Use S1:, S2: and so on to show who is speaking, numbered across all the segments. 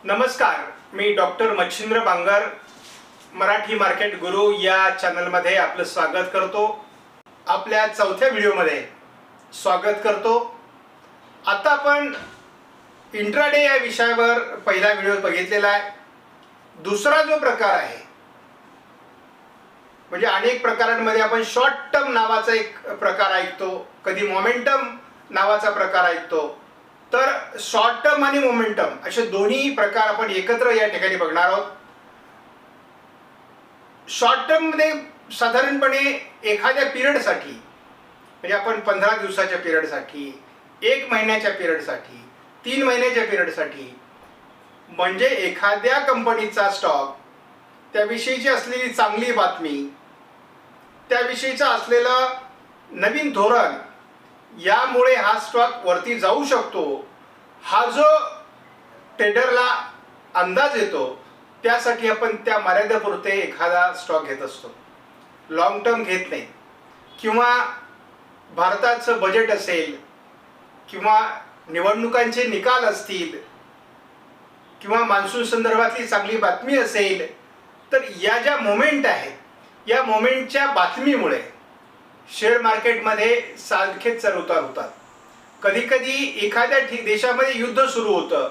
S1: नमस्कार, मी doctor Machhindra Bangar Marathi market गुरु या चॅनलमध्ये आपलं स्वागत करतो। आपल्या चौथ्या व्हिडिओमध्ये स्वागत करतो। आता आपण इंट्राडे या विषयावर पहिला व्हिडिओ बघितलेला आहे। दुसरा जो प्रकार आहे म्हणजे अनेक प्रकारांमध्ये आपण शॉर्ट टर्म नावाचा एक प्रकार ऐकतो, कधी मोमेंटम नावाचा प्रकार ऐकतो। तर शॉर्ट टर्म आणि मोमेंटम असे दोन्ही प्रकार आपण एकत्र या ठिकाणी बघणार आहोत। शॉर्ट टर्म मध्ये साधारणपणे एखाद्या पिरियडसाठी म्हणजे आपण 15 दिवसाच्या पिरियडसाठी, 1 महिन्याच्या पिरियडसाठी, 3 महिन्याच्या पिरियडसाठी म्हणजे एखाद्या कंपनीचा स्टॉक, त्याविषयीची असलेली चांगली बातमी, त्याविषयीचा असलेला नवीन धोरण, यामुळे हा स्टॉक वरती जाऊ शकतो, हा जो ट्रेडरला अंदाज येतो, त्यासाठी आपण त्या मर्यादेपुरते एखादा स्टॉक घेत असतो, लॉंग टर्म घेत नाही। किंवा भारताचं बजेट असेल, किंवा निवडणुकांचे निकाल असतील, किंवा मान्सून संदर्भातली चांगली बातमी असेल, तर या ज्या मोमेंट आहेत, या मोमेंटच्या बातमीमुळे शेअर मार्केटमध्ये सारखेच चढउतार होतात। कधी कधी एखाद्या देशामध्ये युद्ध सुरू होतं,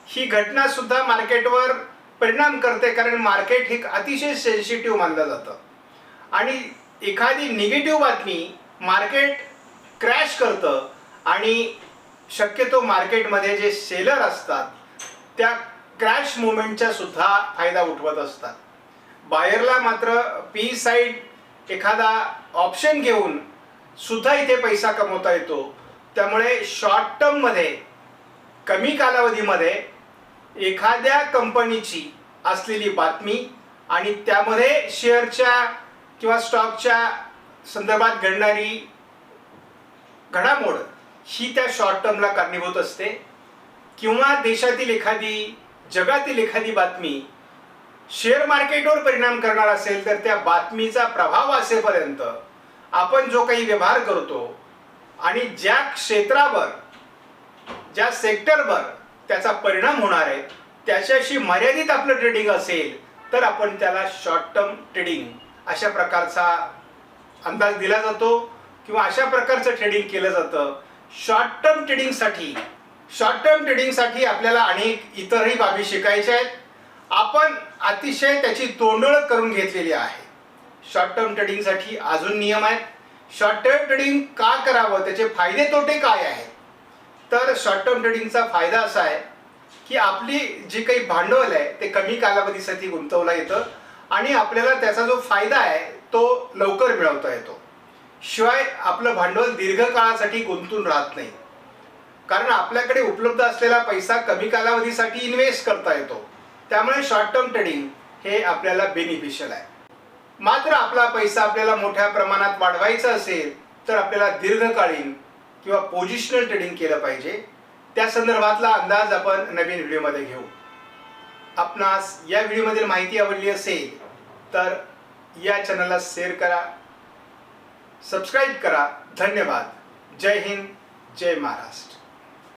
S1: ही घटना सुद्धा मार्केटवर परिणाम करते, कारण मार्केट हे अतिशय सेन्सिटिव्ह मानलं जातं आणि एखादी निगेटिव्ह बातमी मार्केट क्रॅश करतं आणि शक्यतो मार्केटमध्ये जे सेलर असतात त्या क्रॅश मोमेंटचा सुद्धा फायदा उठवत असतात। बायरला मात्र पी साइड एखादा ऑप्शन घेऊन सुद्धा इथे पैसा कमवता येतो। त्यामुळे शॉर्ट टर्म मध्ये, कमी कालावधीमध्ये एखाद्या कंपनीची असलेली बातमी आणि त्यामध्ये शेअरच्या किंवा स्टॉकच्या संदर्भात घडणारी घडामोड ही त्या शॉर्ट टर्मला कारणीभूत असते। किंवा देशातील एखादी, जगातील एखादी बातमी शेअर मार्केटवर परिणाम करणार असेल, तर त्या बातमीचा प्रभाव असेपर्यंत आपण जो काही व्यवहार करतो आणि ज्या क्षेत्रावर, ज्या सेक्टरवर त्याचा परिणाम होणार आहे, त्याच्याशी मर्यादित आपलं ट्रेडिंग असेल, तर आपण त्याला शॉर्ट टर्म ट्रेडिंग अशा प्रकारचा अंदाज दिला जातो किंवा अशा प्रकारचं ट्रेडिंग केलं जातं। शॉर्ट टर्म ट्रेडिंगसाठी आपल्याला अनेक इतरही बाबी शिकायच्या आहेत। आपण अतिशय त्याची तोंडओळख करून घेतलेली आहे। शॉर्ट टर्म ट्रेडिंगसाठी अजून नियम आहेत। शॉर्ट टर्म ट्रेडिंग का करावं, त्याचे फायदे तोटे काय आहेत? तर शॉर्ट टर्म ट्रेडिंगचा फायदा असा आहे की आपली जे काही भांडवल आहे ते कमी कालावधीसाठी गुंतवला येतं आणि आपल्याला त्याचा जो फायदा आहे तो लवकर मिळवता येतो। शिवाय आपलं भांडवल दीर्घकाळासाठी गुंतून राहत नाही, कारण आपल्याकडे उपलब्ध असलेला पैसा कमी कालावधीसाठी इन्व्हेस्ट करता येतो। त्यामुळे शॉर्ट टर्म ट्रेडिंग हे आपल्याला बेनिफिशियल आहे। मात्र आपला पैसा आपल्याला मोठ्या प्रमाणात वाढवायचा असेल तर आपल्याला दीर्घकालीन किंवा पोझिशनल ट्रेडिंग केलं पाहिजे। त्या संदर्भातला अंदाज आपण नवीन व्हिडिओमध्ये घेऊ। आपणास या व्हिडिओमधील माहिती आवडली असेल तर या चॅनलला शेअर करा, सबस्क्राईब करा। धन्यवाद। जय हिंद, जय महाराष्ट्र।